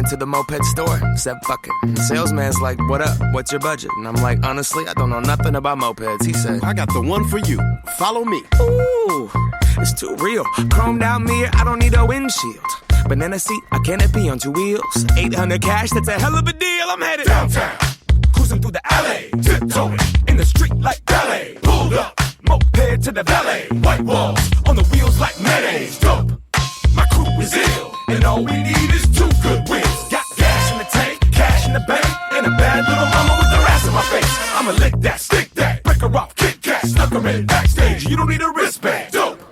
to the moped store, said fuck it. And the salesman's like, what up, what's your budget? And I'm like, honestly, I don't know nothing about mopeds. He said, I got the one for you. Follow me. ooh, it's too real. Chromed out mirror, I don't need a windshield. Banana seat, a canopy on two wheels. 800 cash, that's a hell of a deal. I'm headed downtown, cruising through the alley, tiptoeing in the street like ballet. Pulled up, moped to the valet. White walls on the wheels like mayonnaise. Dope, my crew is ill, and all we need is two good wheels. Got gas in the tank, cash in the bank, and a bad little mama with her ass in my face. I'ma lick that, stick that, break her off, kick cat, snuck her in backstage. You don't need a wristband. Dope.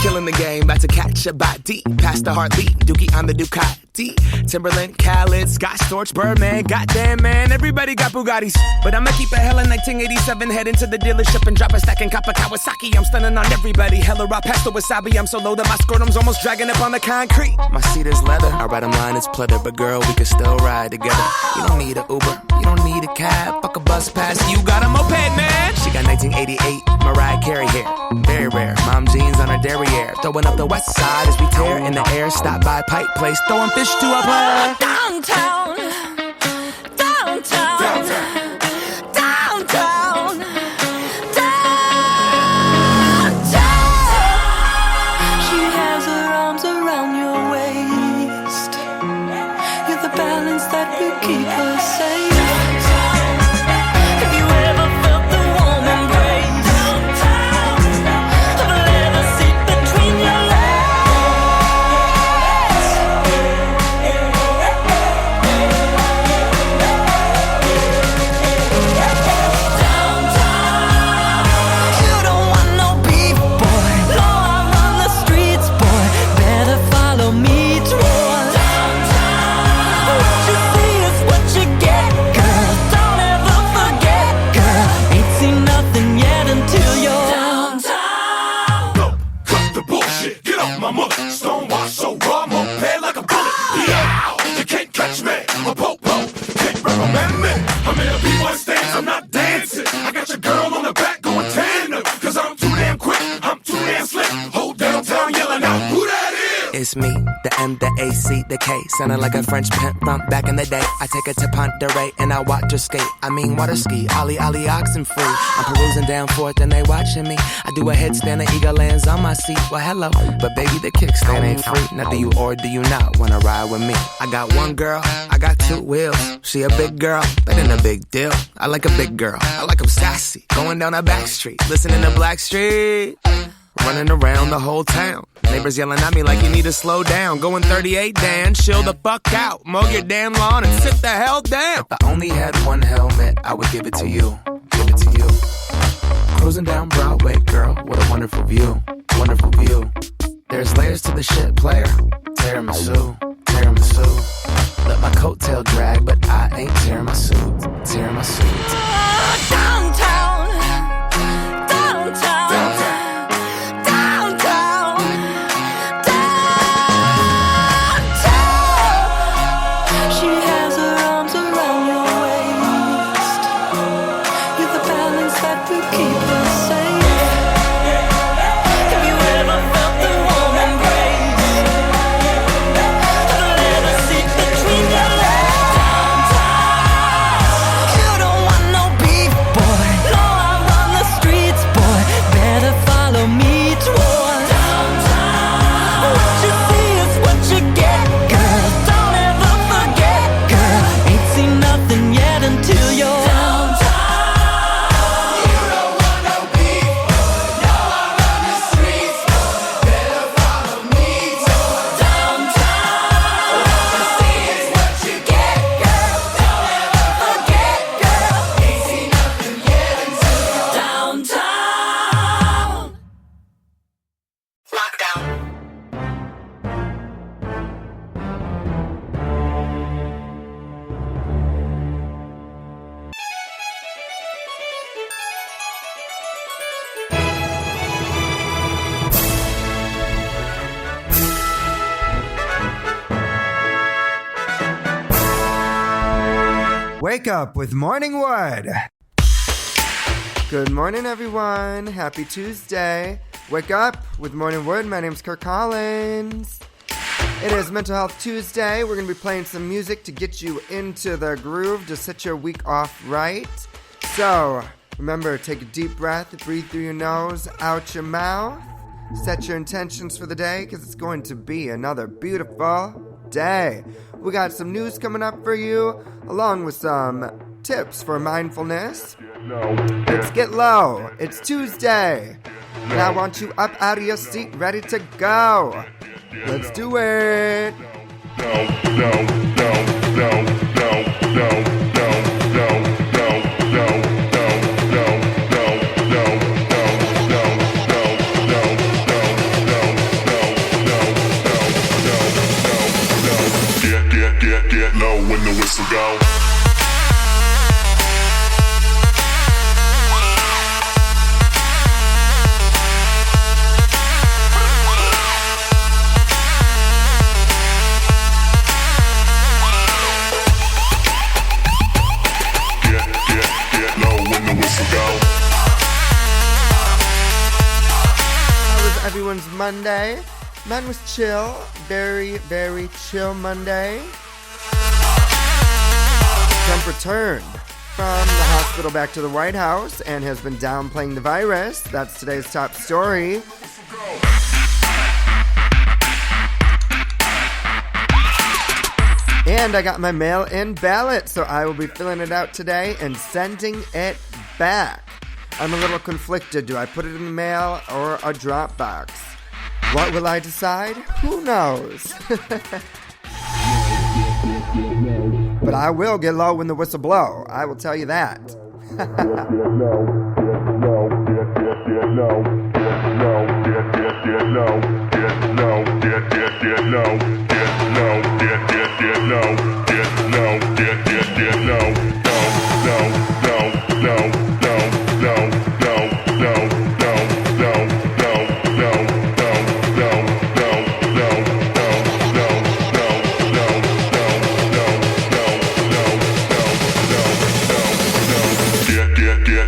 Killing the game, about to catch a body. Past the Hartley, Dookie on the Ducati. Timberland, Khaled, Scott Storch, Birdman. Goddamn, man, everybody got Bugattis. But I'ma keep a hella 1987. Head into the dealership and drop a stack in Kappa Kawasaki. I'm stunning on everybody. Hella raw pasta wasabi. I'm so low that my scrotum's almost dragging up on the concrete. My seat is leather. I ride 'em line, it's pleather. But girl, we can still ride together. You don't need a Uber. You don't need a cab. Fuck a bus pass. You got a moped, man. She got 1988 Mariah Carey hair. Very rare. Mom jeans on her derriere. Throwing up the west side as we tear in the air. Stop by Pipe Place, throwing fish to a player. Downtown, downtown, downtown, downtown. She has her arms around your waist. You're the balance that will keep her safe. Have you ever felt the warm embrace? Of a leather seat between your legs? My mother, stonewash, so raw, moped like a bullet. Yeah, you can't catch me, a popo, can't recommend me. I'm in a B1 stance, I'm not dancing. I got your girl on the back going tandem, cause I'm too damn quick, I'm too damn slick. Whole downtown yelling out, who that is? It's me, the M, the A, C, the K. Sounding like a French pimp from back in the day. I take her to Ponderay and I watch her skate. I mean water ski, ollie, ollie, oxen free. I'm perusing down Fourth and they watching me. I do a headstand, the eagle lands on my seat. Well, hello, but baby, the kickstand ain't free. Now do you or do you not wanna ride with me? I got one girl, I got two wheels. She a big girl, that ain't a big deal. I like a big girl, I like 'em sassy. Going down a back street, listening to Blackstreet. Running around the whole town. Neighbors yelling at me like you need to slow down. Going 38, Dan, chill the fuck out. Mow your damn lawn and sit the hell down. If I only had one helmet, I would give it to you. Give it to you. Cruising down Broadway, girl, what a wonderful view. Wonderful view. There's layers to the shit, player. Tiramisu, tiramisu. Let my coattail drag, but I ain't tearing my suit. Tearing my suit. Downtown, downtown, downtown. Wake up with Morning Wood. Good morning, everyone. Happy Tuesday. Wake up with Morning Wood. My name's Kirk Collins. It is Mental Health Tuesday. We're going to be playing some music to get you into the groove, to set your week off right. So, remember, take a deep breath, breathe through your nose, out your mouth. Set your intentions for the day, because it's going to be another beautiful day. We got some news coming up for you, along with some tips for mindfulness. Let's get low. It's Tuesday. And I want you up out of your seat, ready to go. Let's do it. Get low when the whistle go. Everyone's Monday. Mine was chill. Very, very chill Monday. Trump returned from the hospital back to the White House and has been downplaying the virus. That's today's top story. And I got my mail-in ballot, so I will be filling it out today and sending it back. I'm a little conflicted. Do I put it in the mail or a drop box? What will I decide? Who knows? But I will get low when the whistle blow. I will tell you that.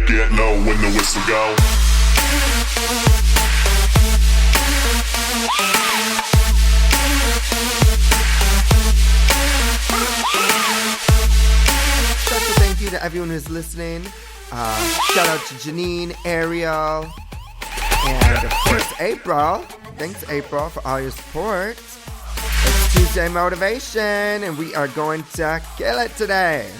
Get low when the whistle go. Special thank you to everyone who's listening. Shout out to Janine, Ariel, and of course April. Thanks, April, for all your support. It's Tuesday Motivation, and we are going to kill it today.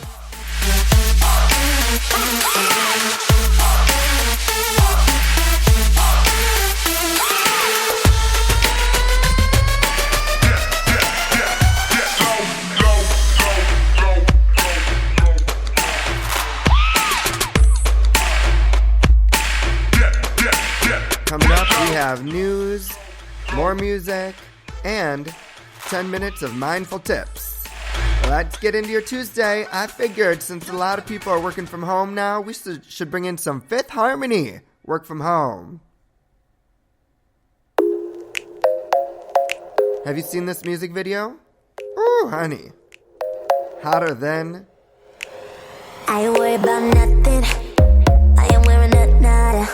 Coming up, we have news, more music, and 10 minutes of mindful tips. Let's get into your Tuesday. I figured since a lot of people are working from home now, we should bring in some Fifth Harmony, work from home. Have you seen this music video? Ooh, honey. Hotter than... I ain't worried about nothing. I am wearing a nada.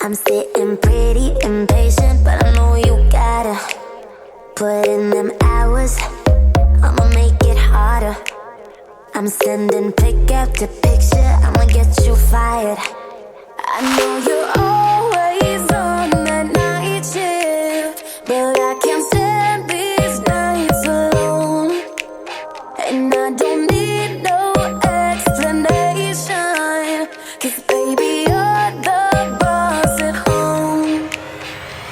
I'm sitting pretty impatient, but I know you gotta put in them hours. I'ma make it harder. I'm sending pick after picture. I'ma get you fired. I know you're always on that night shift, but I can't stand these nights alone. And I don't need no explanation, 'cause baby you're the boss at home.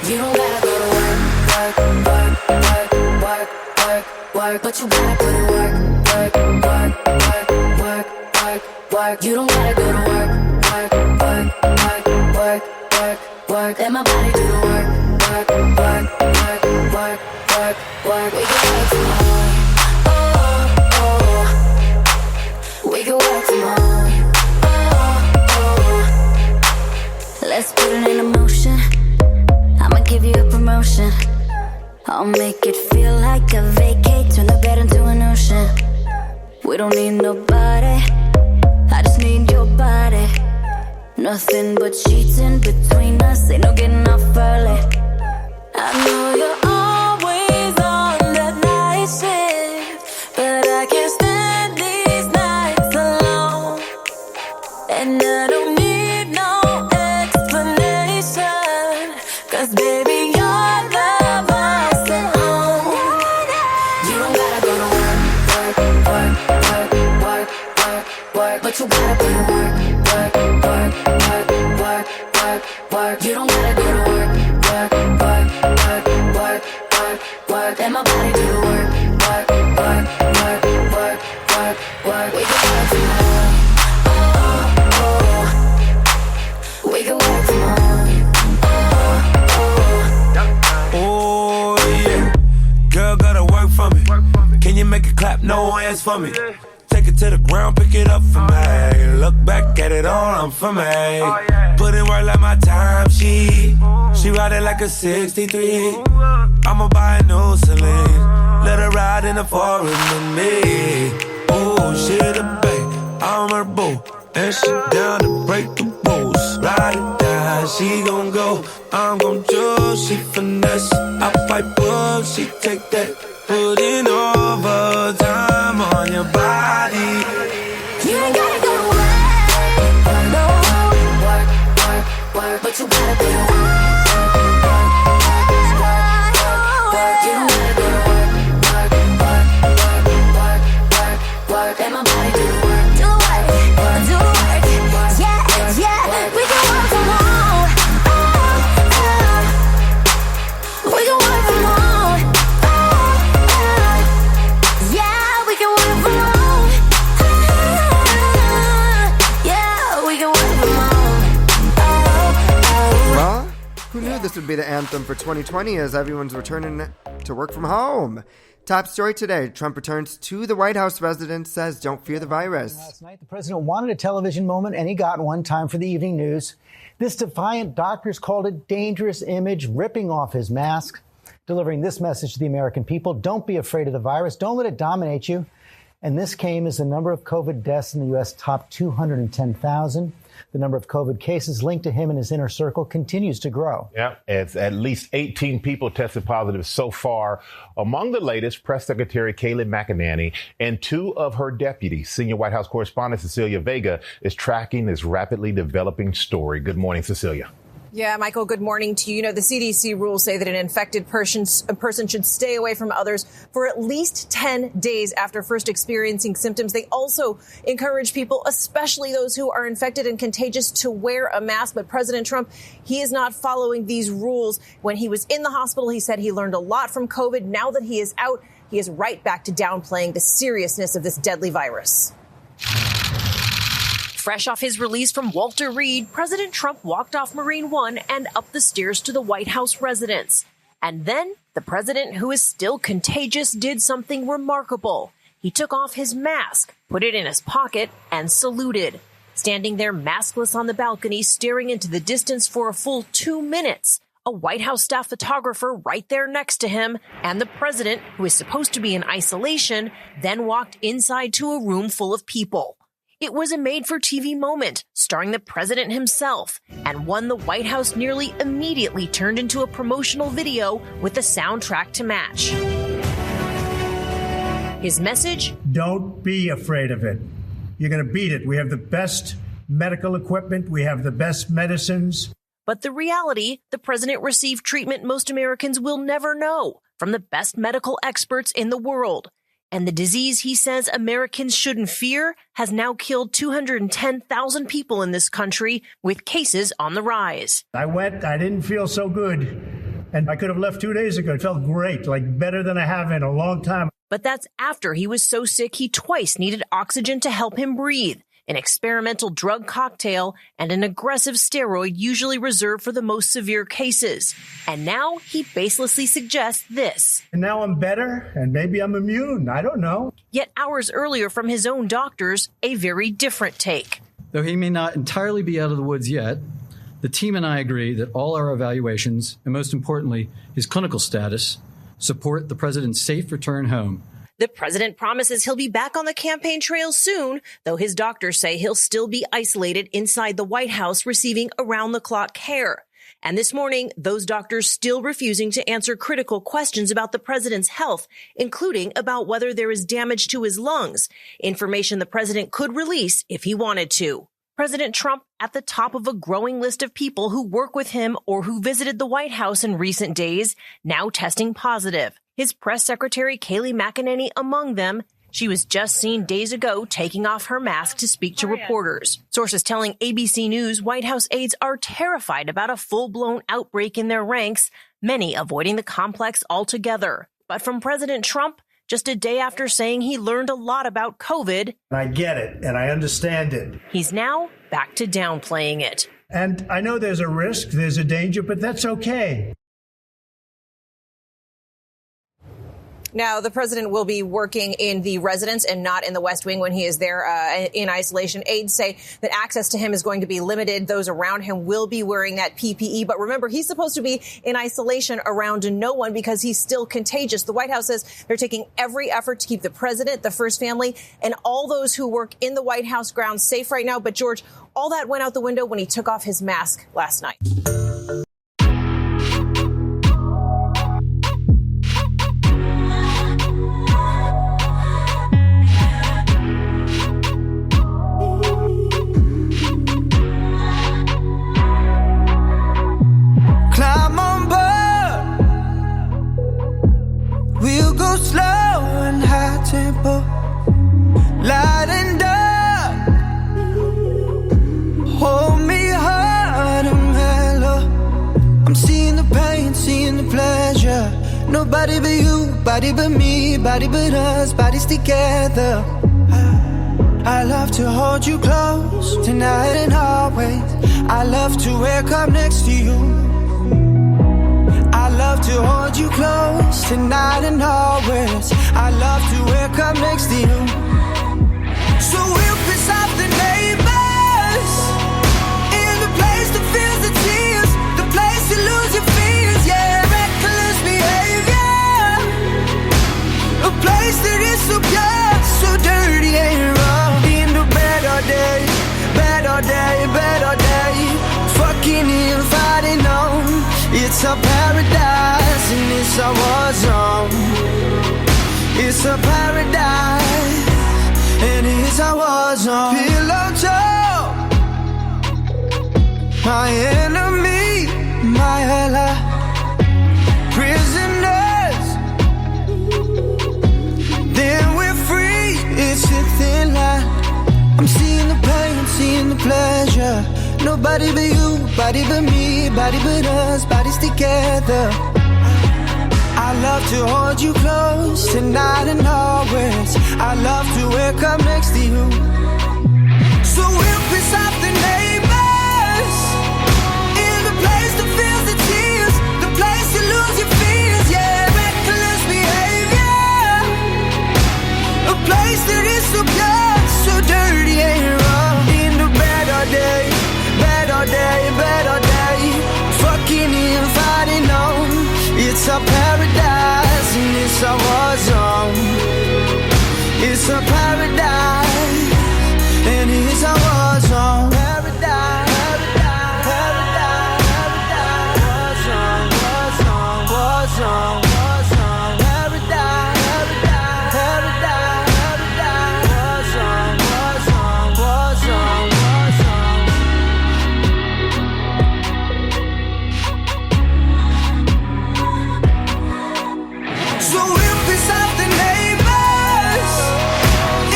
You don't gotta go to work, work, work, work, work, work, work, but you gotta put in work, work, work, work, work, work, work. You don't gotta go to work, work, work, work, work, work, work. Let my body do the work, work, work, work, work, work, work. We can work from home, oh, oh. We can work from home, oh, oh. Let's put it in motion. I'ma give you a promotion. I'll make it feel like a vacate. Turn the bed into an ocean. We don't need nobody, I just need your body. Nothing but sheets in between us. Ain't no getting off early. I know you're always on 'Cause baby, you're the boss at home. You don't gotta go to work, work, work, work, work, work, work, but you gotta go to work, work, work, work, work, work, work. You don't gotta go to work, work, work, work, work, work, work. Let my body do the work, work, work, work, work, work, work. We can work from home. Oh, oh. We can work from home. Oh yeah, girl gotta work for me. Can you make it clap? No hands for me. Take it to the ground, pick it up for me. Look back at it all, I'm for me. Put in work like my time sheet. She ride it like a 63. I'ma buy a new Celine. Let her ride in the forest with me. Oh, she the babe, I'm her boo. And she down to break the rules. Ride it down, she gon' go. I'm gon' choose, she finesse. I pipe up, she take that. Putting overtime on your body. You ain't gotta go to work, no. Work, work, work, but you gotta go to work. You don't gotta go to work, work, work, work, work, work, work. Let my body do the work, do the work, do the work. Yeah, yeah, we can work from home. We can work from home. Yeah, we can work from home. Yeah, we can work from home. Well, who knew this would be the anthem for 2020 as everyone's returning to work from home? Top story today. Trump returns to the White House residence, says don't fear the virus. Last night, the president wanted a television moment, and he got one. Time for the evening news. This defiant doctors called it dangerous image, ripping off his mask, delivering this message to the American people. Don't be afraid of the virus. Don't let it dominate you. And this came as the number of COVID deaths in the U.S. topped 210,000. The number of COVID cases linked to him and his inner circle continues to grow. Yeah, it's at least 18 people tested positive so far. Among the latest, Press Secretary Kayleigh McEnany and two of her deputies. Senior White House correspondent Cecilia Vega is tracking this rapidly developing story. Good morning, Cecilia. Yeah, Michael, good morning to you. You know, the CDC rules say that an infected person should stay away from others for at least 10 days after first experiencing symptoms. They also encourage people, especially those who are infected and contagious, to wear a mask. But President Trump, he is not following these rules. When he was in the hospital, he said he learned a lot from COVID. Now that he is out, he is right back to downplaying the seriousness of this deadly virus. Fresh off his release from Walter Reed, President Trump walked off Marine One and up the stairs to the White House residence. And then the president, who is still contagious, did something remarkable. He took off his mask, put it in his pocket, and saluted. Standing there maskless on the balcony, staring into the distance for a full 2 minutes. A White House staff photographer right there next to him, and the president, who is supposed to be in isolation, then walked inside to a room full of people. It was a made-for-TV moment, starring the president himself, and one the White House nearly immediately turned into a promotional video with the soundtrack to match. His message? Don't be afraid of it. You're going to beat it. We have the best medical equipment. We have the best medicines. But the reality, the president received treatment most Americans will never know from the best medical experts in the world. And the disease he says Americans shouldn't fear has now killed 210,000 people in this country, with cases on the rise. I didn't feel so good. And I could have left 2 days ago. It felt great, like better than I have in a long time. But that's after he was so sick he twice needed oxygen to help him breathe, an experimental drug cocktail, and an aggressive steroid usually reserved for the most severe cases. And now he baselessly suggests this. And now I'm better, and maybe I'm immune. I don't know. Yet hours earlier from his own doctors, a very different take. Though he may not entirely be out of the woods yet, the team and I agree that all our evaluations, and most importantly, his clinical status, support the president's safe return home. The president promises he'll be back on the campaign trail soon, though his doctors say he'll still be isolated inside the White House receiving around-the-clock care. And this morning, those doctors still refusing to answer critical questions about the president's health, including about whether there is damage to his lungs, information the president could release if he wanted to. President Trump at the top of a growing list of people who work with him or who visited the White House in recent days, now testing positive. His press secretary, Kayleigh McEnany, among them. She was just seen days ago taking off her mask to speak to reporters. Sources telling ABC News White House aides are terrified about a full-blown outbreak in their ranks, many avoiding the complex altogether. But from President Trump, just a day after saying he learned a lot about COVID, I get it, and I understand it. He's now back to downplaying it. And I know there's a risk, there's a danger, but that's okay. Now, the president will be working in the residence and not in the West Wing when he is there in isolation. Aides say that access to him is going to be limited. Those around him will be wearing that PPE. But remember, he's supposed to be in isolation around no one because he's still contagious. The White House says they're taking every effort to keep the president, the first family, and all those who work in the White House grounds safe right now. But, George, all that went out the window when he took off his mask last night. We'll go slow and high tempo, light and dark. Hold me hard and mellow. I'm seeing the pain, seeing the pleasure. Nobody but you, body but me, body but us, bodies together. I love to hold you close tonight and always. I love to wake up next to you. I love to hold you close tonight and always. I love to wake up next to you. So we'll piss off the neighbors in the place that feels the tears, the place you lose your fears, yeah, reckless behavior, a place that is so pure, so dirty and raw. In the bed all day, bed all day, bed all day, fucking in, fighting on. It's a paradise and it's a war zone. It's a paradise and it's a war zone. Pillow talk, my enemy, my ally. Prisoners, then we're free. It's a thin line. I'm seeing the pain, seeing the pleasure. Nobody but you, body but me, body but us, bodies together. I love to hold you close tonight and always. I love to wake up next to you. So we'll piss off the neighbors in the place that feels the tears, the place you lose your fears, yeah, reckless behavior, a place that is so pure, so dirty and raw. In the bed all day, bed all day, bed all day, fucking in, fighting on. It's a paradise and it's a war zone. It's a paradise and it's a war zone. Paradise, paradise, paradise, paradise, war zone, war zone, war zone, paradise, paradise, paradise, war zone, war zone, war zone, war zone. So we'll piss off the neighbors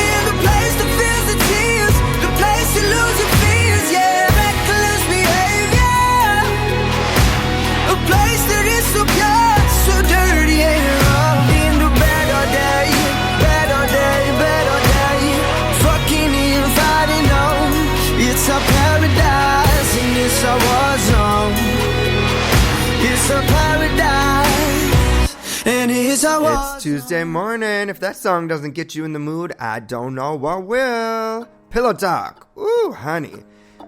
in the place that feels the tears, the place you lose your fears, yeah, reckless behavior, a place that is so pure, so dirty and raw. In the bed all day, bed all day, bed all day, fucking in, fighting on. It's a paradise and it's a war zone. It's a paradise. And it's Tuesday morning. If that song doesn't get you in the mood, I don't know what will. Pillow Talk. Ooh, honey.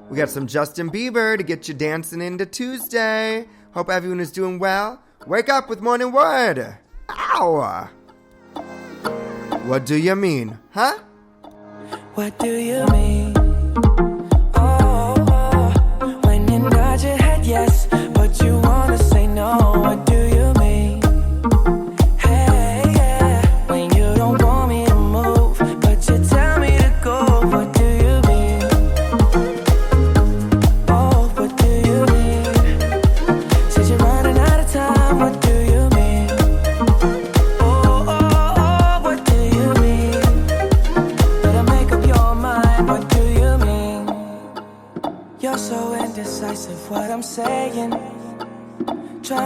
We got some Justin Bieber to get you dancing into Tuesday. Hope everyone is doing well. Wake up with Morning Word. Ow. What do you mean? Huh? What do you mean? Oh, when you nod your head yes, but you wanna say no. What do you mean? Hey, yeah. When you don't want me to move, but you tell me to go. What do you mean?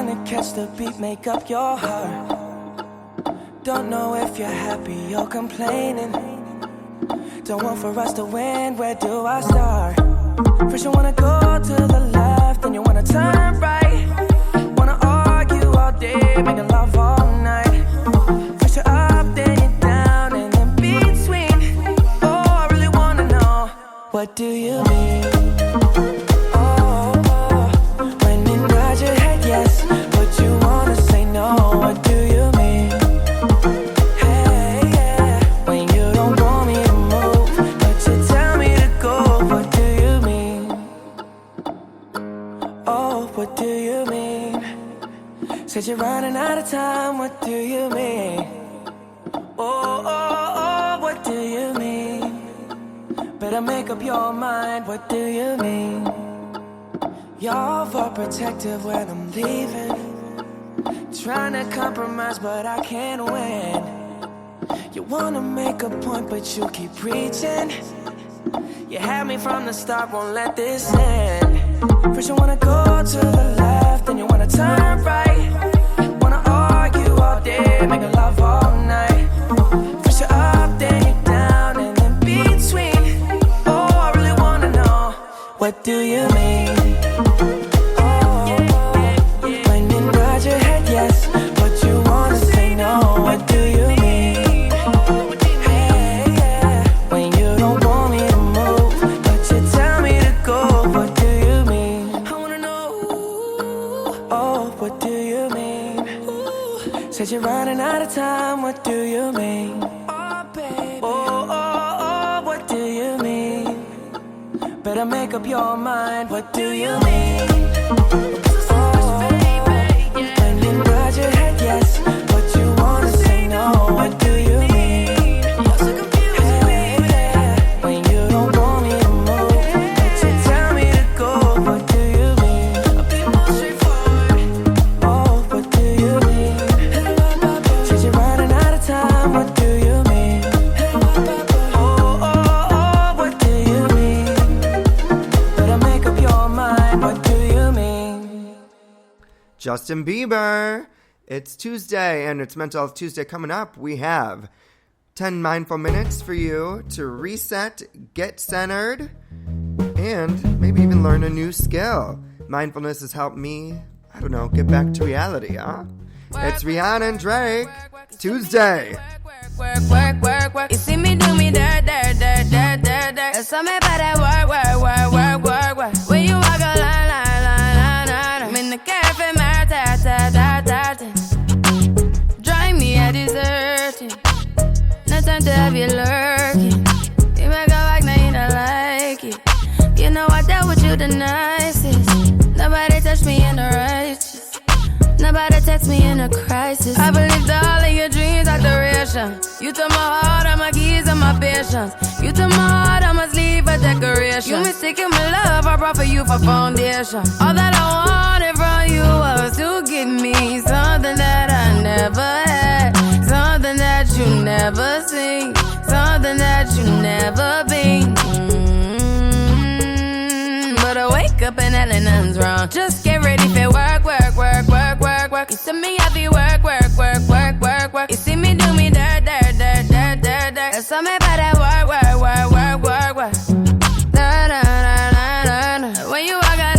trying to catch the beat, make up your heart. Don't know if you're happy or complaining. Don't want for us to win, where do I start? First you wanna go to the left, then you wanna turn right. Wanna argue all day, making love all night. First you're up, then you're down, and in between. Oh, I really wanna know, what do you mean? Oh, when you nod your head yes, but you wanna say no, what do you mean? Hey, yeah, when you don't want me to move, but you tell me to go, what do you mean? Oh, what do you mean? Said you're running out of time, what do you mean? Oh, what do you mean? Better make up your mind, what do you mean? You're overprotective when I'm leaving. Trying to compromise, but I can't win. You wanna make a point, but you keep preaching. You had me from the start, won't let this end. First you wanna go to the left, then you wanna turn right. Wanna argue all day, making love all night. First you're up, then you're down, and in between. Oh, I really wanna know, what do you mean? Oh, when you nod your head yes, but you wanna say no, what do you mean? Hey, yeah, when you don't want me to move, but you tell me to go, what do you mean? I wanna know, oh, what do you mean? Said you're running out of time, what do you mean? Oh, baby. Oh, what do you mean? Better make up your mind, what do you mean? Oh, when you nod your head yes, but you wanna say no, what do you mean? Hey, yeah, when you don't want me to move, but you tell me to go, what do you mean? Oh, what do you mean? Said you're running out of time, what do you mean? Oh, what do you mean? Better make up your mind, what do you mean? Justin Bieber. It's Tuesday, and it's Mental Health Tuesday coming up. We have 10 mindful minutes for you to reset, get centered, and maybe even learn a new skill. Mindfulness has helped me, I don't know, get back to reality, huh? It's Rihanna and Drake. It's Tuesday. You see me do me dirt. That's all me about that work. When you walk a line. I'm in the cafe, my ta. Drive me a deserting. No time to have you lurking. You make a like, now you don't like it. You know I dealt with you the nicest. Nobody touched me in the righteous. Nobody text me in a crisis. I believed all of your dreams are duration. You took my heart, all my keys, and my patience. You took my heart, I must leave a decoration. You mistaken my love, I brought for you for foundation. All that I wanted from you was to give me something that I never had, something that you never seen, something that you never been. But I wake up and hell nothing's wrong. Just get ready for work. You see me happy work. You see me do me dirt. That's all me about that work. When you walk out,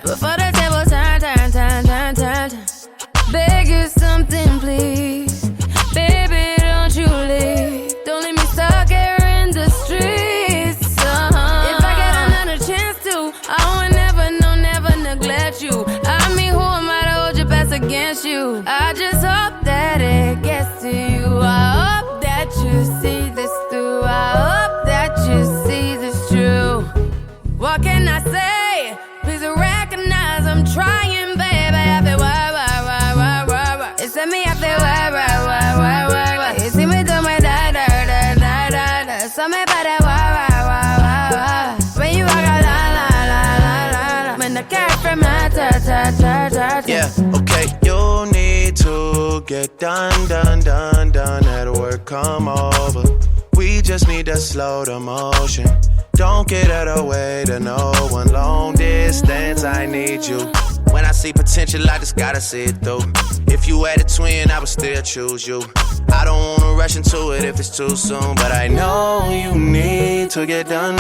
before the table turn. Beg you something, please. Baby, don't you leave. Don't leave me stuck here in the streets. If I get another chance to, I would never neglect you. I mean, who am I to hold your best against you? I just hope that it gets to you. I hope that you see this through. I hope that you see this true. What can I say? Please recognize I'm trying, baby. I feel work. It's me, I feel work. You see me do my da. So me by that work. When you walk out, la. When the cat from my ta. Yeah, okay, you need to get done. At work, come over. We just need to slow the motion. Don't get out of the way to no one. Long distance, I need you. When I see potential, I just gotta see it through. If you had a twin, I would still choose you. I don't wanna rush into it if it's too soon, but I know you need to get done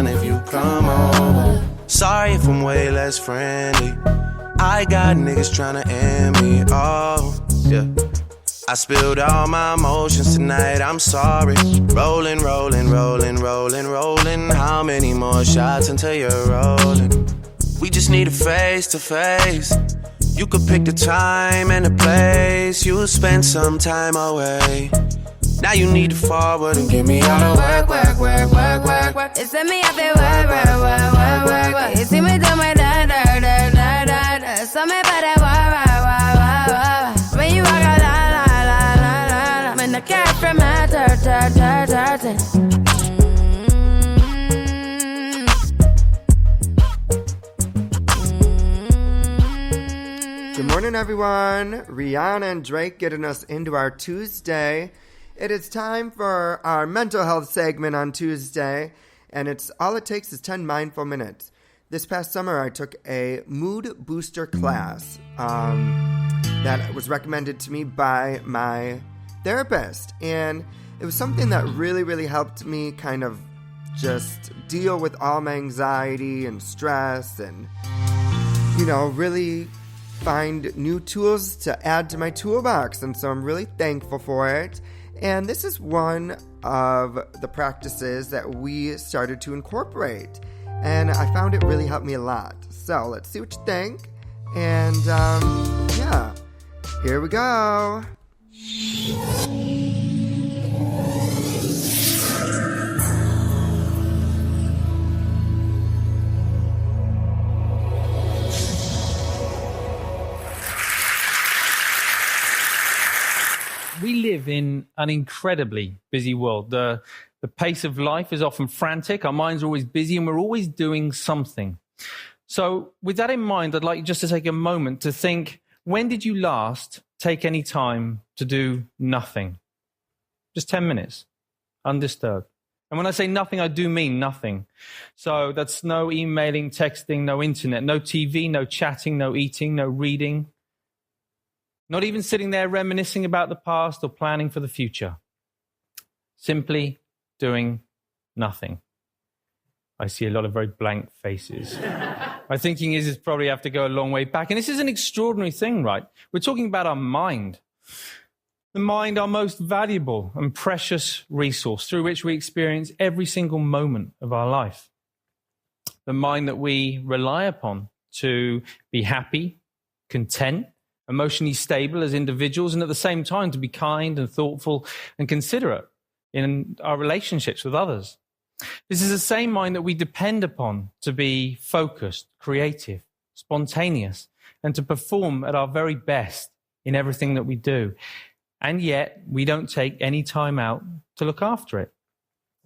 if you come over. Sorry if I'm way less friendly. I got niggas tryna end me, oh, yeah. I spilled all my emotions tonight, I'm sorry. Rolling, rolling, rolling, rolling, rolling. How many more shots until you're rolling? We just need a face to face. You could pick the time and the place. You'll spend some time away. Now you need to forward and give me all the work, work, work, work, work, work. You send me out there, work, work, work, work, work, work. You see me do my da da da da da da. So me better work, work, work, work, work. When you walk out, la la la la la la. When the cat from my dirt, dirt, dirt, dirt. Good morning, everyone. Rihanna and Drake getting us into our Tuesday. It is time for our mental health segment on Tuesday, and it's all it takes is 10 mindful minutes. This past summer, I took a mood booster class that was recommended to me by my therapist, and it was something that really, really helped me kind of just deal with all my anxiety and stress and, you know, really find new tools to add to my toolbox, and so I'm really thankful for it. And this is one of the practices that we started to incorporate, and I found it really helped me a lot. So let's see what you think, and yeah, here we go. We live in an incredibly busy world. The pace of life is often frantic. Our minds are always busy and we're always doing something. So with that in mind, I'd like you just to take a moment to think, when did you last take any time to do nothing? Just 10 minutes, undisturbed. And when I say nothing, I do mean nothing. So that's no emailing, texting, no internet, no TV, no chatting, no eating, no reading. Not even sitting there reminiscing about the past or planning for the future. Simply doing nothing. I see a lot of very blank faces. My thinking is probably have to go a long way back. And this is an extraordinary thing, right? We're talking about our mind. The mind, our most valuable and precious resource through which we experience every single moment of our life. The mind that we rely upon to be happy, content, emotionally stable as individuals, and at the same time to be kind and thoughtful and considerate in our relationships with others. This is the same mind that we depend upon to be focused, creative, spontaneous, and to perform at our very best in everything that we do. And yet, we don't take any time out to look after it.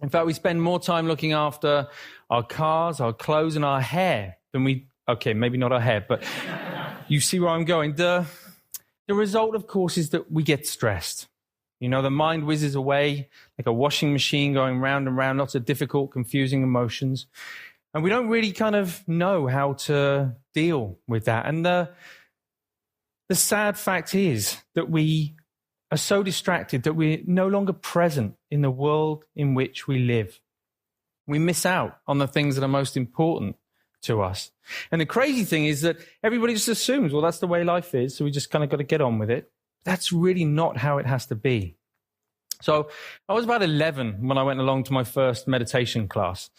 In fact, we spend more time looking after our cars, our clothes, and our hair than okay, maybe not our hair, but you see where I'm going. The result, of course, is that we get stressed. You know, the mind whizzes away like a washing machine going round and round, lots of difficult, confusing emotions. And we don't really kind of know how to deal with that. And the sad fact is that we are so distracted that we're no longer present in the world in which we live. We miss out on the things that are most important to us. And the crazy thing is that everybody just assumes, well, that's the way life is, so we just kind of got to get on with it. That's really not how it has to be. So I was about 11 when I went along to my first meditation class.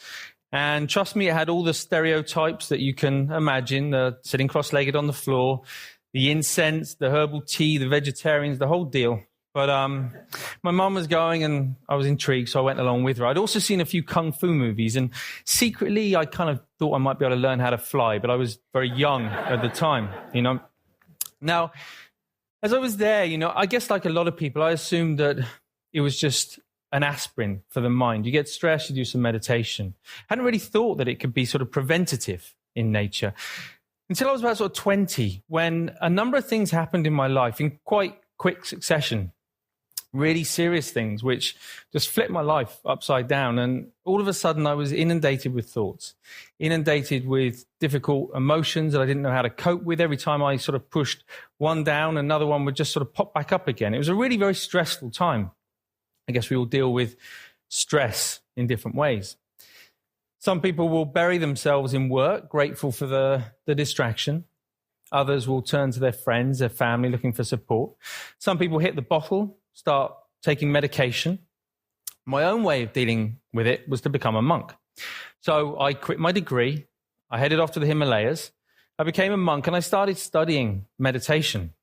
And trust me, it had all the stereotypes that you can imagine, the sitting cross-legged on the floor, the incense, the herbal tea, the vegetarians, the whole deal. But my mum was going and I was intrigued, so I went along with her. I'd also seen a few kung fu movies, and secretly I kind of thought I might be able to learn how to fly, but I was very young at the time, you know. Now, as I was there, you know, I guess like a lot of people, I assumed that it was just an aspirin for the mind. You get stressed, you do some meditation. I hadn't really thought that it could be sort of preventative in nature until I was about sort of 20, when a number of things happened in my life in quite quick succession. really serious things, which just flipped my life upside down. And all of a sudden, I was inundated with thoughts, inundated with difficult emotions that I didn't know how to cope with. Every time I sort of pushed one down, another one would just sort of pop back up again. It was a really very stressful time. I guess we all deal with stress in different ways. Some people will bury themselves in work, grateful for the distraction. Others will turn to their friends, their family, looking for support. Some people hit the bottle, start taking medication. My own way of dealing with it was to become a monk. So I quit my degree. I headed off to the Himalayas. I became a monk and I started studying meditation.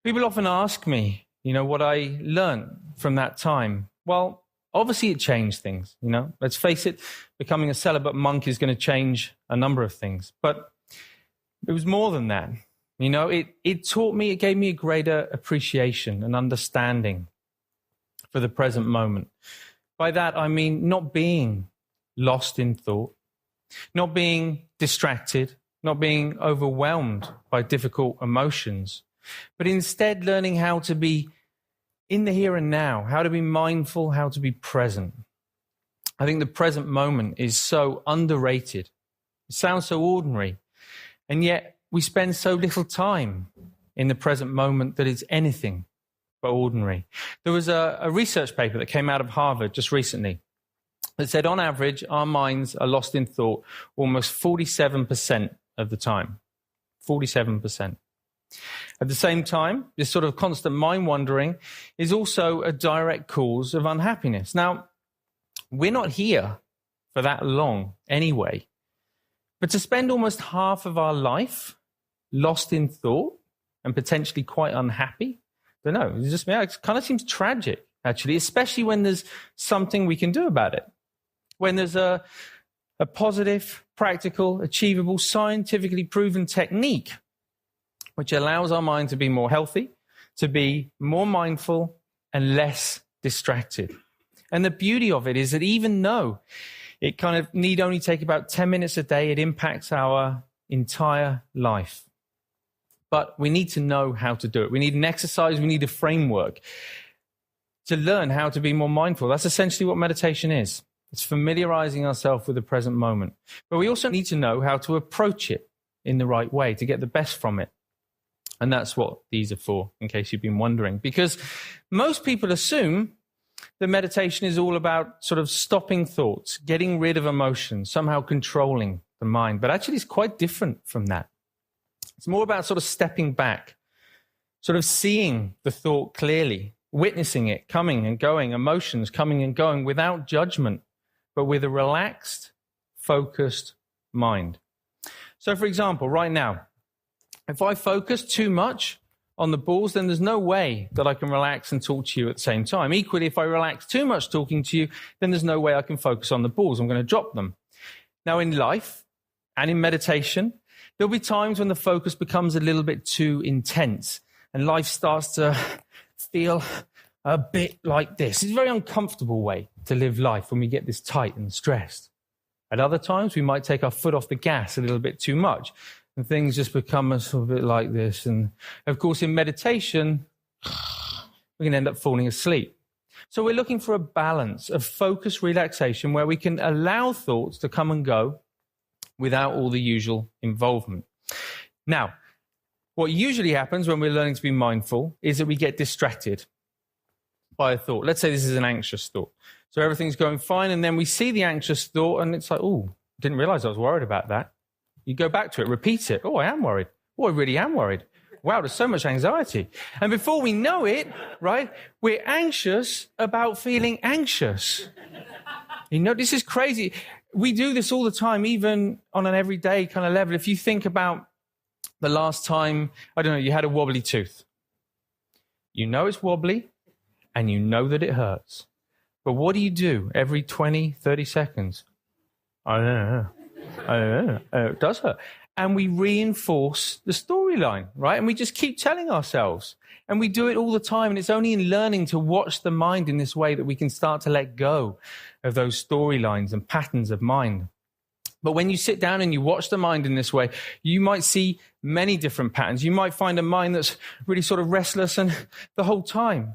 People often ask me, what I learned from that time. Well, obviously it changed things, Let's face it, becoming a celibate monk is going to change a number of things. But it was more than that. It taught me, it gave me a greater appreciation and understanding for the present moment. By that, I mean not being lost in thought, not being distracted, not being overwhelmed by difficult emotions, but instead learning how to be in the here and now, how to be mindful, how to be present. I think the present moment is so underrated. It sounds so ordinary, and yet we spend so little time in the present moment that it's anything but ordinary. There was a research paper that came out of Harvard just recently that said, on average, our minds are lost in thought almost 47% of the time. 47%. At the same time, this sort of constant mind wandering is also a direct cause of unhappiness. Now, we're not here for that long anyway. But to spend almost half of our life lost in thought and potentially quite unhappy, I don't know, it kind of seems tragic, actually, especially when there's something we can do about it. When there's a positive, practical, achievable, scientifically proven technique which allows our mind to be more healthy, to be more mindful and less distracted. And the beauty of it is that even though it kind of need only take about 10 minutes a day, it impacts our entire life. But we need to know how to do it. We need an exercise, we need a framework to learn how to be more mindful. That's essentially what meditation is. It's familiarizing ourselves with the present moment. But we also need to know how to approach it in the right way to get the best from it. And that's what these are for, in case you've been wondering. Because most people assume that meditation is all about sort of stopping thoughts, getting rid of emotions, somehow controlling the mind. But actually, it's quite different from that. It's more about sort of stepping back, sort of seeing the thought clearly, witnessing it coming and going, emotions coming and going without judgment, but with a relaxed, focused mind. So, for example, right now, if I focus too much on the balls, then there's no way that I can relax and talk to you at the same time. Equally, if I relax too much talking to you, then there's no way I can focus on the balls. I'm going to drop them. Now, in life and in meditation, there'll be times when the focus becomes a little bit too intense and life starts to feel a bit like this. It's a very uncomfortable way to live life when we get this tight and stressed. At other times, we might take our foot off the gas a little bit too much and things just become a sort of bit like this. And of course, in meditation, we can end up falling asleep. So we're looking for a balance of focused relaxation where we can allow thoughts to come and go without all the usual involvement. Now, what usually happens when we're learning to be mindful is that we get distracted by a thought. Let's say this is an anxious thought. So everything's going fine, and then we see the anxious thought, and it's like, oh, didn't realize I was worried about that. You go back to it, repeat it. Oh, I am worried. Oh, I really am worried. Wow, there's so much anxiety. And before we know it, right, we're anxious about feeling anxious. This is crazy. We do this all the time, even on an everyday kind of level. If you think about the last time, I don't know, you had a wobbly tooth. You know it's wobbly, and you know that it hurts. But what do you do every 20, 30 seconds? I don't know. It does hurt. And we reinforce the storyline, right? And we just keep telling ourselves. And we do it all the time. And it's only in learning to watch the mind in this way that we can start to let go of those storylines and patterns of mind. But when you sit down and you watch the mind in this way, you might see many different patterns. You might find a mind that's really sort of restless and the whole time,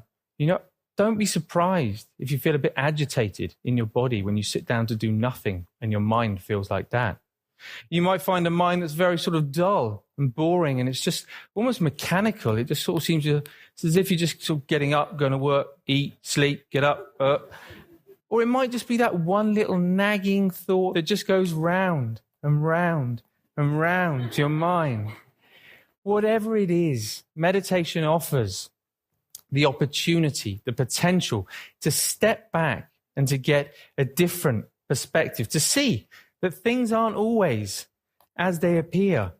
don't be surprised if you feel a bit agitated in your body when you sit down to do nothing and your mind feels like that. You might find a mind that's very sort of dull and boring, and it's just almost mechanical. It just sort of seems it's as if you're just sort of getting up, going to work, eat, sleep, get up. Or it might just be that one little nagging thought that just goes round and round and round to your mind. Whatever it is, meditation offers the opportunity, the potential to step back and to get a different perspective, to see that things aren't always as they appear.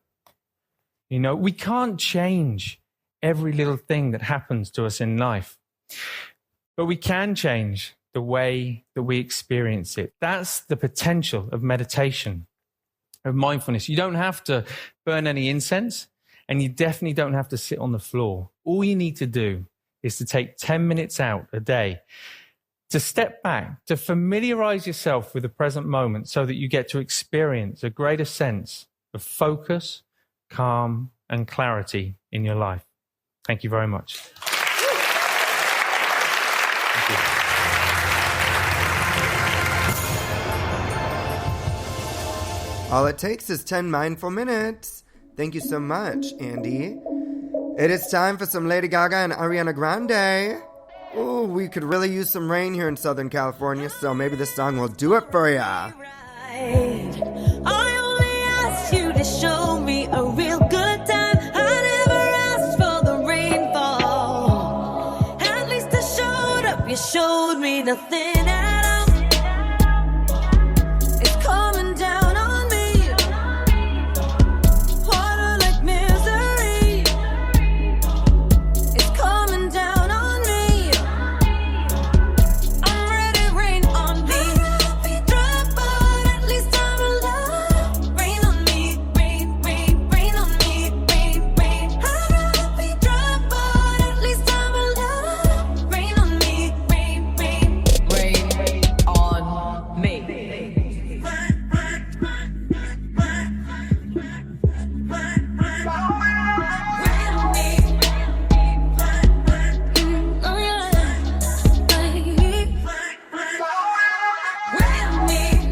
You know, we can't change every little thing that happens to us in life, but we can change the way that we experience it. That's the potential of meditation, of mindfulness. You don't have to burn any incense, and you definitely don't have to sit on the floor. All you need to do is to take 10 minutes out a day to step back, to familiarize yourself with the present moment so that you get to experience a greater sense of focus, calm, and clarity in your life. Thank you very much. Thank you. All it takes is 10 mindful minutes. Thank you so much, Andy. It is time for some Lady Gaga and Ariana Grande. Ooh, we could really use some rain here in Southern California, so maybe this song will do it for ya. I only asked you to show me a real good time. I never asked for the rainfall. At least I showed up, you showed me nothing at all. It's coming down on me. Water like misery. It's coming down on me. I'm ready, rain on me. Drop, but at least I'm alive. Rain on me, rain, rain, rain on me, rain, rain. I'd rather be drop, but at least I'm alive. Rain on me, rain, rain. Rain on me.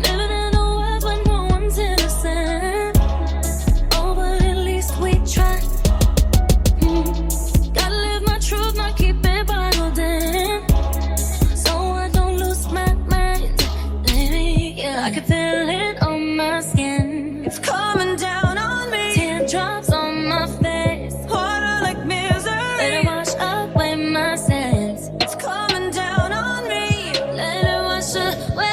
Living in a world where no one's innocent. Oh, but at least we try. Gotta live my truth, not keep it bottled in, so I don't lose my mind. Baby, yeah, I can feel it on my skin. It's coming down on me. Teardrops on my face. Water like misery. Let it wash away my sins. It's coming down on me. Let it wash away.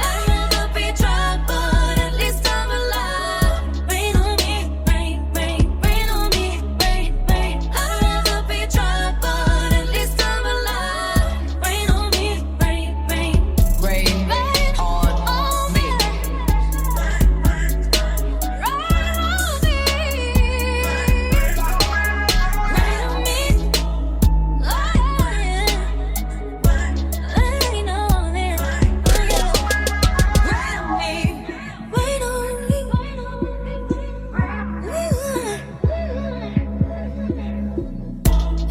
I'd rather be dry, but at least I'm alive. Rain on me, rain, rain, rain on me, rain, rain. I'd rather be dry, but at least I'm alive. Rain on me, rain, rain, rain, rain on me.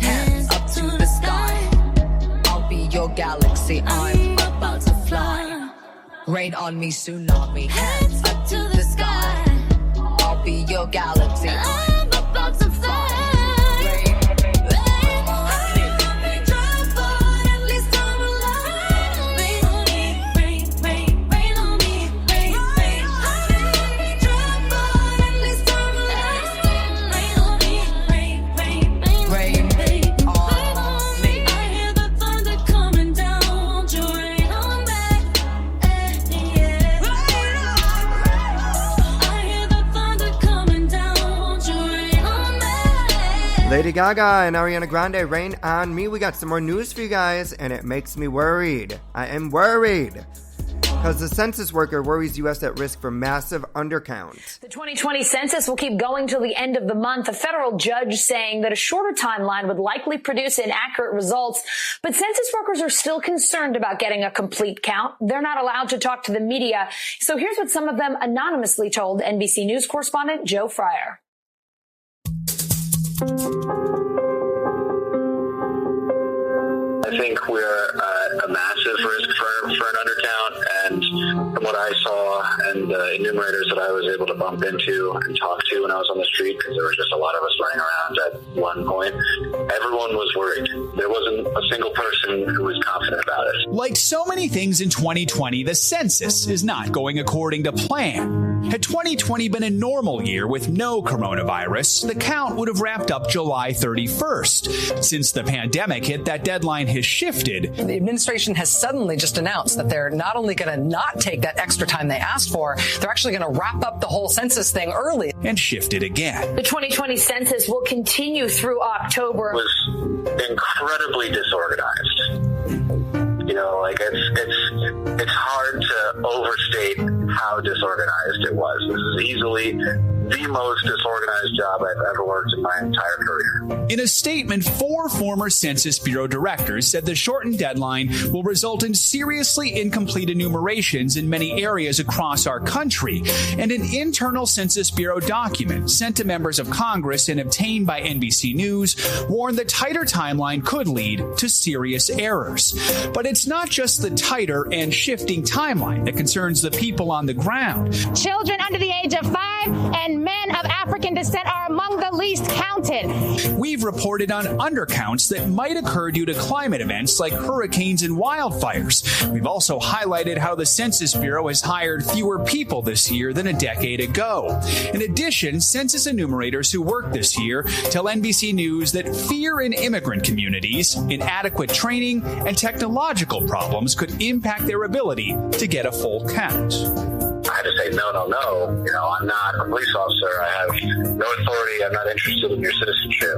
Hands up to the sky. I'll be your galaxy. I'm about to fly. Rain on me, tsunami. Hands up to the sky. I'll be your galaxy. I'm about to fly. Rain on me. Drop, but at least I'm alive. Rain on me, rain, rain, rain on me, rain, rain. Drop, but at least I'm alive. Rain on me, rain, rain, rain, rain on me. I hear the thunder coming down. Won't you rain on me? Yeah. I hear the thunder coming down. Won't you rain on me? Lady Gaga and Ariana Grande, Rain on Me. We got some more news for you guys, and it makes me worried. I am worried. Because the census worker worries U.S. at risk for massive undercount. The 2020 census will keep going till the end of the month. A federal judge saying that a shorter timeline would likely produce inaccurate results. But census workers are still concerned about getting a complete count. They're not allowed to talk to the media. So here's what some of them anonymously told NBC News correspondent Joe Fryer. I think we're at a massive risk for an undercount, and from what I saw and the enumerators that I was able to bump into and talk to when I was on the street, because there was just a lot of us running around at one point, everyone was worried. There wasn't a single person who was confident about it. Like so many things in 2020, the census is not going according to plan. Had 2020 been a normal year with no coronavirus, the count would have wrapped up July 31st. Since the pandemic hit, that deadline has shifted. The administration has suddenly just announced that they're not only going to not take that extra time they asked for, they're actually going to wrap up the whole census thing early. And shifted again. The 2020 census will continue through October. It was incredibly disorganized. You know, like it's hard to overstate how disorganized it was. This is easily the most disorganized job I've ever worked in my entire career. In a statement, 4 former Census Bureau directors said the shortened deadline will result in seriously incomplete enumerations in many areas across our country. And an internal Census Bureau document sent to members of Congress and obtained by NBC News warned the tighter timeline could lead to serious errors. But it's not just the tighter and shifting timeline that concerns the people on the ground. Children under the age of 5 and men of African descent are among the least counted. We've reported on undercounts that might occur due to climate events like hurricanes and wildfires. We've also highlighted how the Census Bureau has hired fewer people this year than a decade ago. In addition, census enumerators who work this year tell NBC News that fear in immigrant communities, inadequate training, and technological problems could impact their ability to get a full count. I had to say, no. You know, I'm not a police officer. I have no authority. I'm not interested in your citizenship.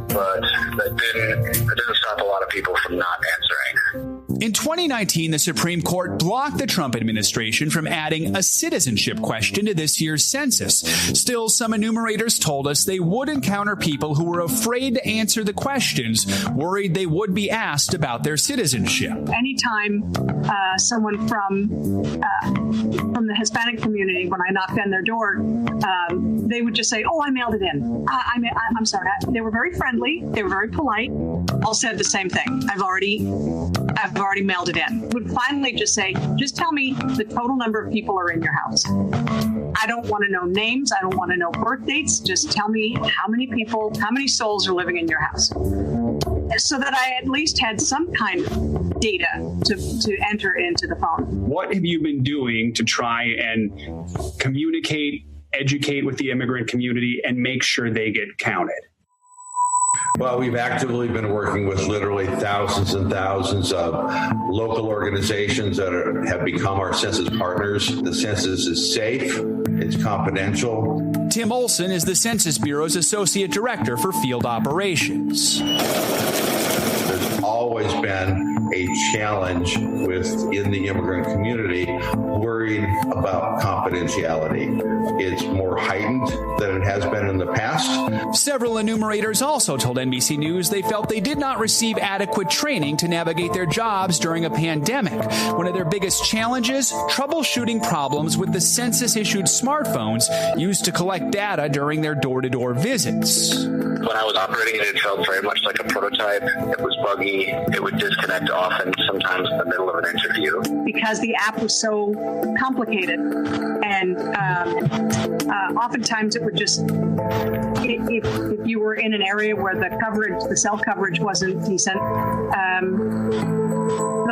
But that didn't stop a lot of people from not answering. In 2019, the Supreme Court blocked the Trump administration from adding a citizenship question to this year's census. Still, some enumerators told us they would encounter people who were afraid to answer the questions, worried they would be asked about their citizenship. Anytime someone from the Hispanic community, when I knocked on their door, they would just say, "Oh, I mailed it in." I'm sorry. They were very friendly. They were very polite. All said the same thing. I've already mailed it in. Would finally just say, just tell me the total number of people are in your house. I don't want to know names. I don't want to know birth dates. Just tell me how many people, how many souls are living in your house, so that I at least had some kind of data to enter into the phone. What have you been doing to try and communicate, educate with the immigrant community and make sure they get counted? Well, we've actively been working with literally thousands and thousands of local organizations that have become our census partners. The census is safe. It's confidential. Tim Olson is the Census Bureau's Associate Director for Field Operations. There's always been a challenge within the immigrant community worried about confidentiality. It's more heightened than it has been in the past. Several enumerators also told NBC News they felt they did not receive adequate training to navigate their jobs during a pandemic. One of their biggest challenges, troubleshooting problems with the census-issued smartphones used to collect data during their door-to-door visits. When I was operating it, it felt very much like a prototype. It was buggy. It would disconnect often, sometimes in the middle of an interview. Because the app was so complicated, and oftentimes it would just, if you were in an area where the cell coverage wasn't decent,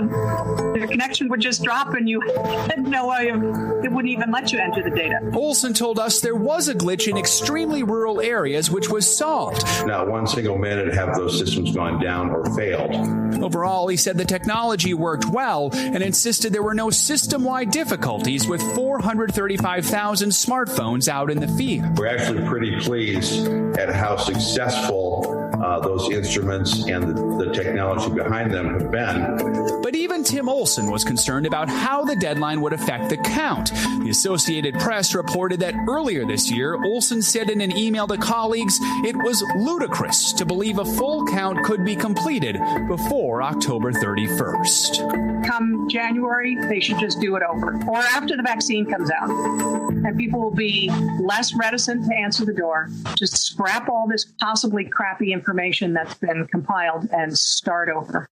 the connection would just drop and you had no way of, it wouldn't even let you enter the data. Olson told us there was a glitch in extremely rural areas which was solved. Not one single minute have those systems gone down or failed. Overall, he said the technology worked well and insisted there were no system-wide difficulties with 435,000 smartphones out in the field. We're actually pretty pleased at how successful those instruments and the technology behind them have been. But even Tim Olson was concerned about how the deadline would affect the count. The Associated Press reported that earlier this year, Olson said in an email to colleagues it was ludicrous to believe a full count could be completed before October 31st. Come January, they should just do it over, or after the vaccine comes out. And people will be less reticent to answer the door. Just scrap all this possibly crappy information that's been compiled and start over.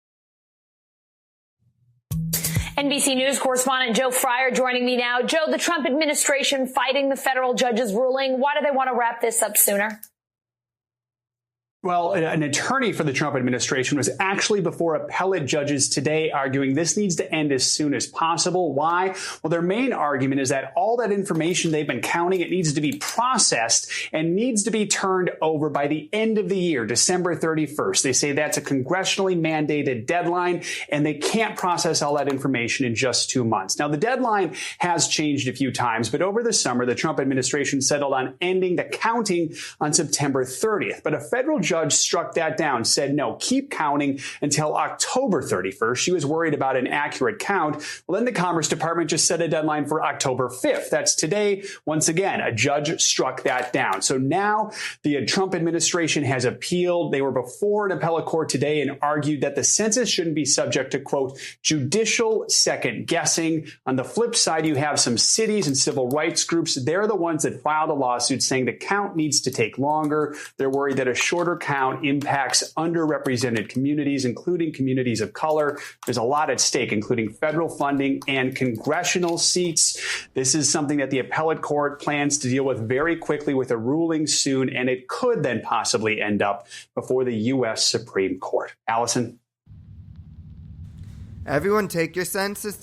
NBC News correspondent Joe Fryer joining me now. Joe, the Trump administration fighting the federal judge's ruling. Why do they want to wrap this up sooner? Well, an attorney for the Trump administration was actually before appellate judges today arguing this needs to end as soon as possible. Why? Well, their main argument is that all that information they've been counting, it needs to be processed and needs to be turned over by the end of the year, December 31st. They say that's a congressionally mandated deadline, and they can't process all that information in just 2 months. Now, the deadline has changed a few times, but over the summer, the Trump administration settled on ending the counting on September 30th. But a federal judge struck that down, said, no, keep counting until October 31st. She was worried about an accurate count. Well, then the Commerce Department just set a deadline for October 5th. That's today. Once again, a judge struck that down. So now the Trump administration has appealed. They were before an appellate court today and argued that the census shouldn't be subject to, quote, judicial second guessing. On the flip side, you have some cities and civil rights groups. They're the ones that filed a lawsuit saying the count needs to take longer. They're worried that a shorter count impacts underrepresented communities, including communities of color. There's a lot at stake, including federal funding and congressional seats. This is something that the appellate court plans to deal with very quickly with a ruling soon, and it could then possibly end up before the U.S. Supreme Court. Allison? Everyone, take your census,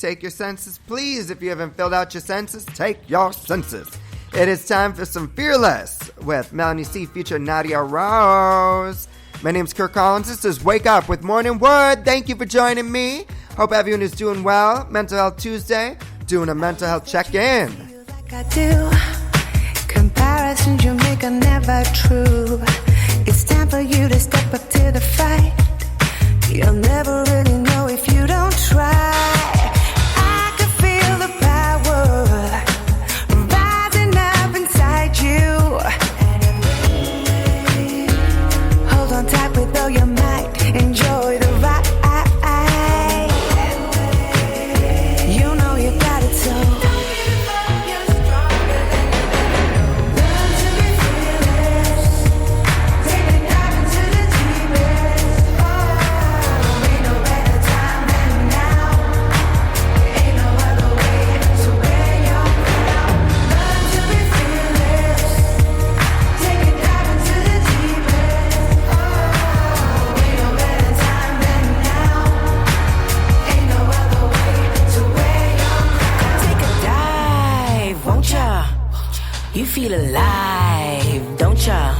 please. If you haven't filled out your census, take your census. It is time for some Fearless with Melanie C. featuring Nadia Rose. My name's Kirk Collins. This is Wake Up with Morning Wood. Thank you for joining me. Hope everyone is doing well. Mental Health Tuesday, doing a mental health check-in. Like I do. Comparisons you make are never true. It's time for you to step up to the fight. You'll never really know if you don't try. I can feel the power rising up inside you. Hold on tight with all your might. Enjoy the ride. You know you got it, so don't give up. You're stronger than you've ever known. Learn to be fearless. Take a dive into the deepest. Oh, ain't no better time than now. Ain't no other way to wear your crown. Learn to be fearless. Take a dive into the deepest. Oh, ain't no better time than now. Ain't no other way to wear your crown. Take a dive, won't ya? You feel alive, don't ya?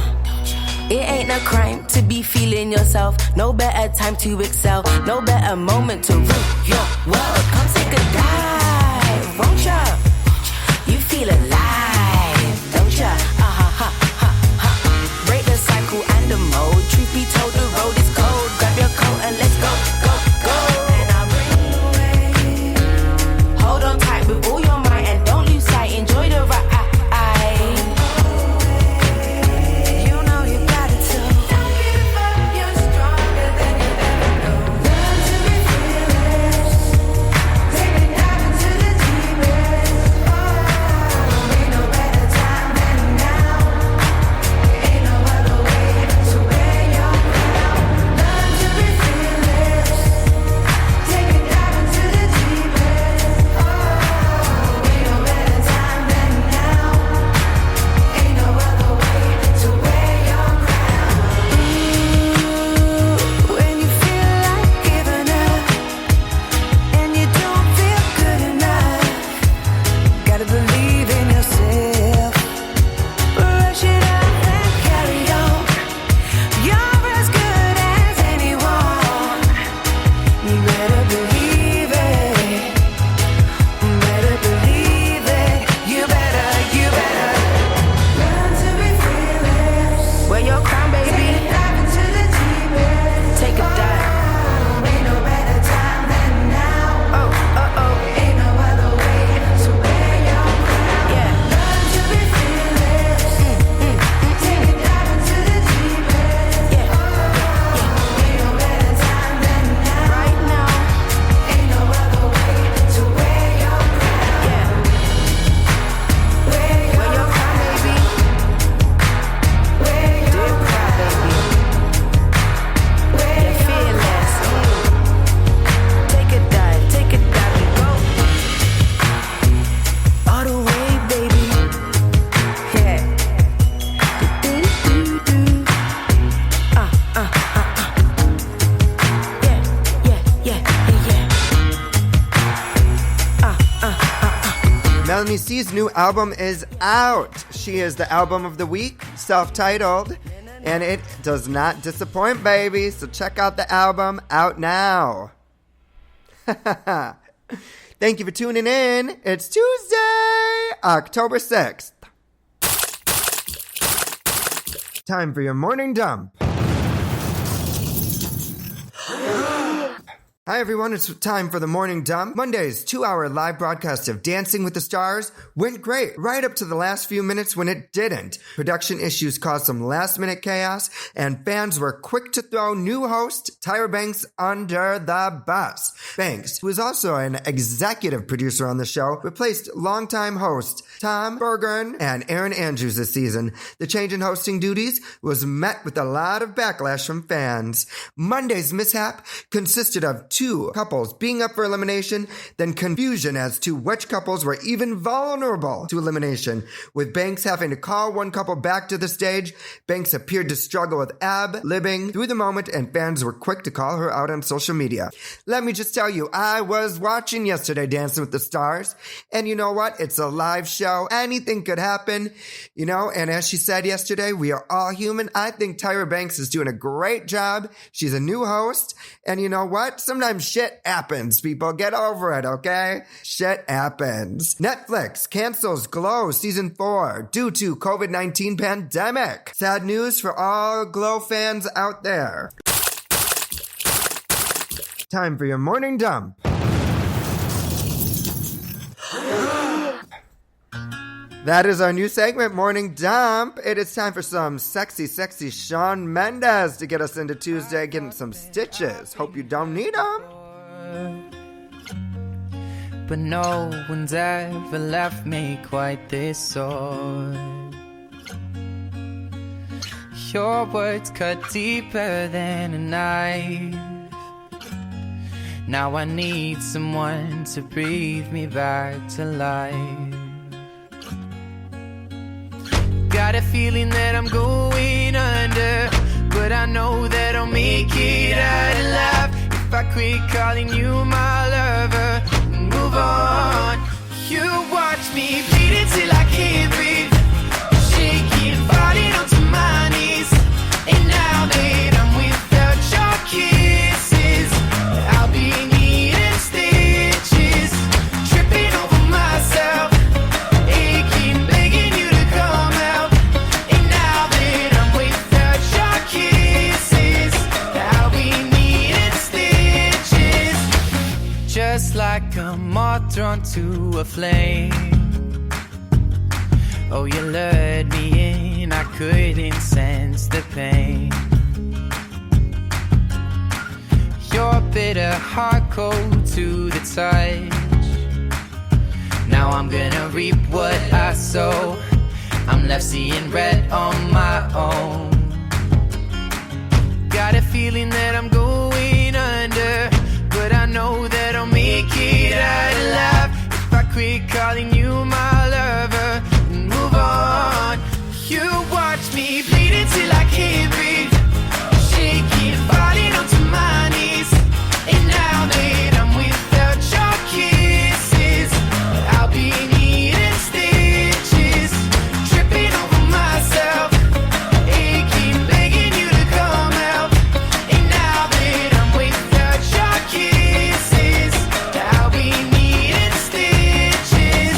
It ain't a crime to be feeling yourself. No better time to excel. No better moment to rule your world. Come take a dive, won't ya? You feel alive, don't ya? Break the cycle and the mode. Truth be told, the road is cold. Grab your coat and let's go, go, go. And I'll bring the way. Hold on tight with all your might and don't lose sight. Enjoy the ride. You know you got it, so don't give up. You're stronger than you've ever known. Learn to be fearless. Take a dive into the deepest. Melanie C's new album is out. She is the album of the week, self-titled, and it does not disappoint, baby. So check out the album, out now. Thank you for tuning in. It's Tuesday, October 6th. Time for your morning dump. Hi everyone, it's time for the morning dump. Monday's 2-hour live broadcast of Dancing with the Stars went great, right up to the last few minutes when it didn't. Production issues caused some last-minute chaos, and fans were quick to throw new host Tyra Banks under the bus. Banks, who is also an executive producer on the show, replaced longtime host Tom Bergeron and Aaron Andrews this season. The change in hosting duties was met with a lot of backlash from fans. Monday's mishap consisted of 2 couples being up for elimination, then confusion as to which couples were even vulnerable to elimination. With Banks having to call one couple back to the stage, Banks appeared to struggle with ad-libbing through the moment, and fans were quick to call her out on social media. Let me just tell you, I was watching yesterday Dancing with the Stars, and you know what? It's a live show. Anything could happen, and as she said yesterday, we are all human. I think Tyra Banks is doing a great job. She's a new host, and you know what? Sometimes shit happens, people. Get over it, okay? Shit happens. Netflix cancels Glow Season 4 due to COVID-19 pandemic. Sad news for all Glow fans out there. Time for your morning dump. That is our new segment, Morning Dump. It is time for some sexy, sexy Shawn Mendes to get us into Tuesday, getting some stitches. Hope you don't need them. But no one's ever left me quite this sore. Your words cut deeper than a knife. Now I need someone to breathe me back to life. Got a feeling that I'm going under, but I know that I'll make it out alive if I quit calling you my lover and move on. You watch me bleed till I can't breathe, shaking, falling onto my knees. And now that I'm without your kisses, I'll be needing stitches, tripping over myself, aching, begging you to come out. And now that I'm without your kisses, I'll be needing stitches, just like a moth drawn to a flame. Oh, you lured me in, I couldn't sense the pain. Your bitter heart cold to the touch. Now I'm gonna reap what I sow. I'm left seeing red on my own. Got a feeling that I'm going under, but I know that I'll make it out alive if I quit calling you my lover and move on. You watch me bleed till I can't breathe, shaking, falling onto my knees. And now that I'm without your kisses, I'll be needing stitches, tripping over myself, aching, begging you to come out. And now that I'm without your kisses, I'll be needing stitches.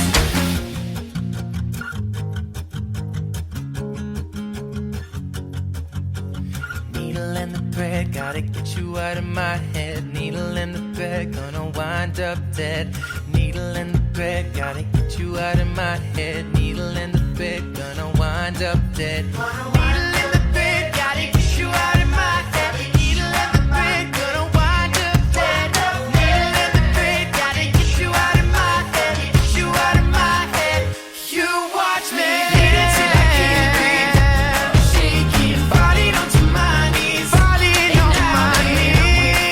Needle and the thread, gotta get you out of my head. Needle and the thread, gonna wind up dead. Needle and the thread, gotta get you out of my head. Needle and the thread, gonna wind up dead. Needle and the thread, gotta get you out of my head. Needle and the thread, gonna wind up dead. Needle and the thread, gotta get you out of my head. Get you out of my head. You watch me bleed till I can't breathe, shaking, falling onto my knees. Falling on my knees.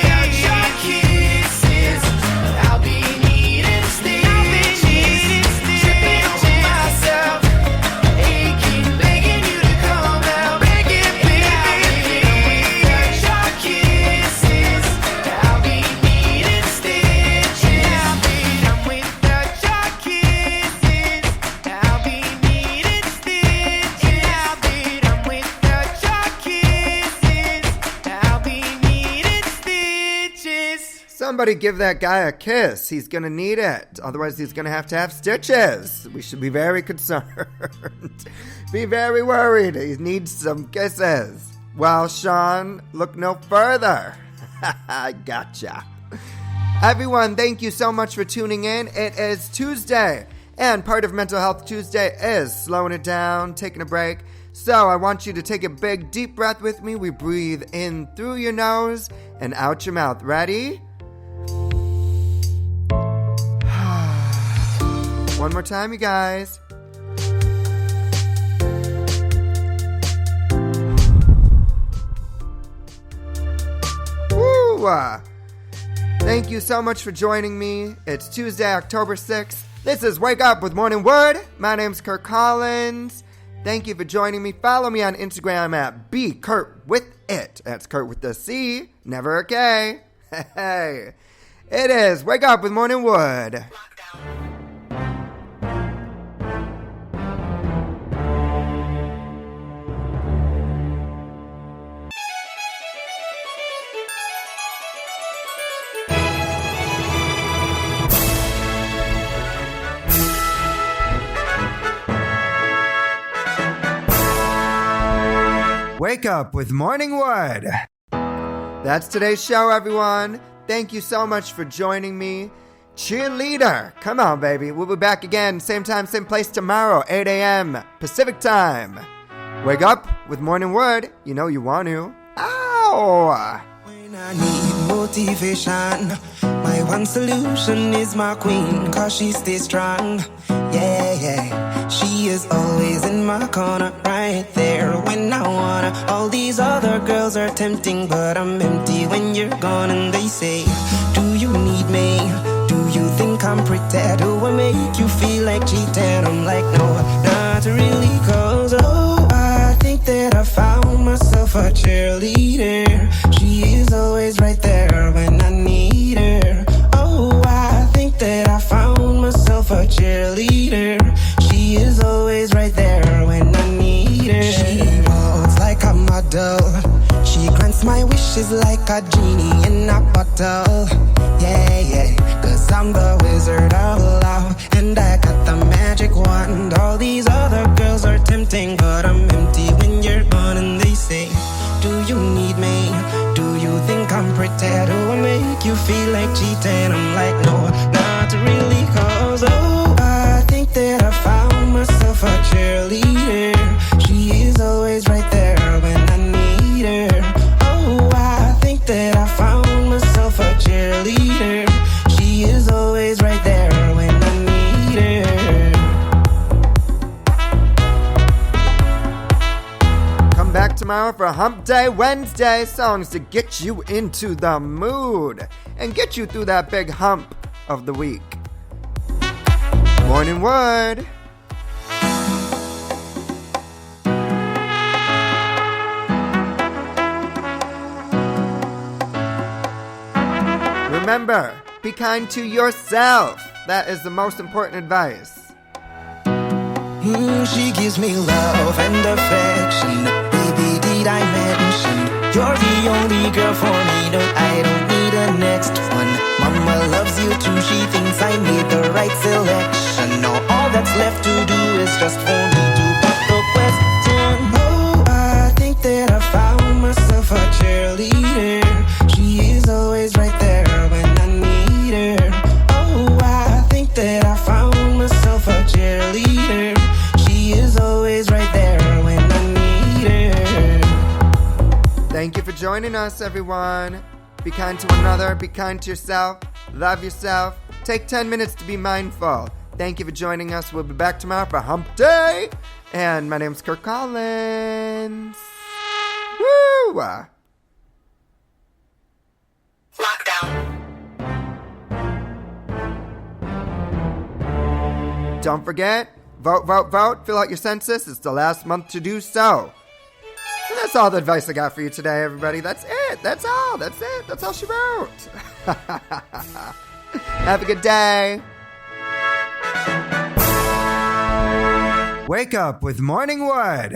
Without your kisses, I'll be needing stitches, tripping over myself, aching, begging you to come out. Somebody give that guy a kiss. He's gonna need it. Otherwise, he's gonna have to have stitches. We should be very concerned. Be very worried. He needs some kisses. Well, Sean, look no further. I gotcha. Everyone, thank you so much for tuning in. It is Tuesday, and part of Mental Health Tuesday is slowing it down, taking a break. So I want you to take a big, deep breath with me. We breathe in through your nose and out your mouth. Ready? One more time, you guys. Woo! Thank you so much for joining me. It's Tuesday, October 6th. This is Wake Up with Morning Wood. My name's Kirk Collins. Thank you for joining me. Follow me on Instagram at BKurtWithIt. That's Kurt with the C, never a K. Hey, it is Wake Up with Morning Wood. Wake Up with Morning Wood. That's today's show, everyone. Thank you so much for joining me. Cheerleader. Come on, baby. We'll be back again, same time, same place tomorrow, 8 a.m. Pacific time. Wake up with Morning Wood. You know you want to. Ow! When I need motivation, my one solution is my queen, cause she stays strong. Yeah, yeah. She is always in my corner, right there when I wanna. All these other girls are tempting, but I'm empty when you're gone. And they say, do you need me? Do you think I'm pretty? Do I make you feel like cheating? I'm like, no, not really, cause I think that I found myself a cheerleader. She is always right there when I need her. Oh, I think that I found myself a cheerleader. She is always right there when I need her. She walks like a model. She grants my wishes like a genie in a bottle. Yeah, yeah, cause I'm the wizard of love, and I got the magic wand. All these other girls are tempting, but I'm empty when you're gone. And they say, do you need me? Do you think I'm pretty? Do I make you feel like cheating? I'm like, no, not really, cause I think that I found myself a cheerleader. She is always right there when I need her. Oh, I think that I found myself a cheerleader. She is always right there when I need her. Come back tomorrow for Hump Day Wednesday. Songs to get you into the mood and get you through that big hump of the week. Morning Wood. Remember, be kind to yourself. That is the most important advice. She gives me love and affection. Baby, did I mention you're the only girl for me? No, I don't need a next one. Mama loves you too. She thinks I made the right selection. Now all that's left to do is just for me to put the question. Oh, I think that I found myself a cheerleader. She is always right there when I need her. Oh, I think that I found myself a cheerleader. She is always right there when I need her. Thank you for joining us, everyone. Be kind to one another, be kind to yourself, love yourself. Take 10 minutes to be mindful. Thank you for joining us. We'll be back tomorrow for Hump Day. And my name's Kirk Collins. Woo! Don't forget, vote, vote, vote. Fill out your census. It's the last month to do so. And that's all the advice I got for you today, everybody. That's it. That's all. That's it. That's all she wrote. Have a good day. Wake Up with Morning Wood.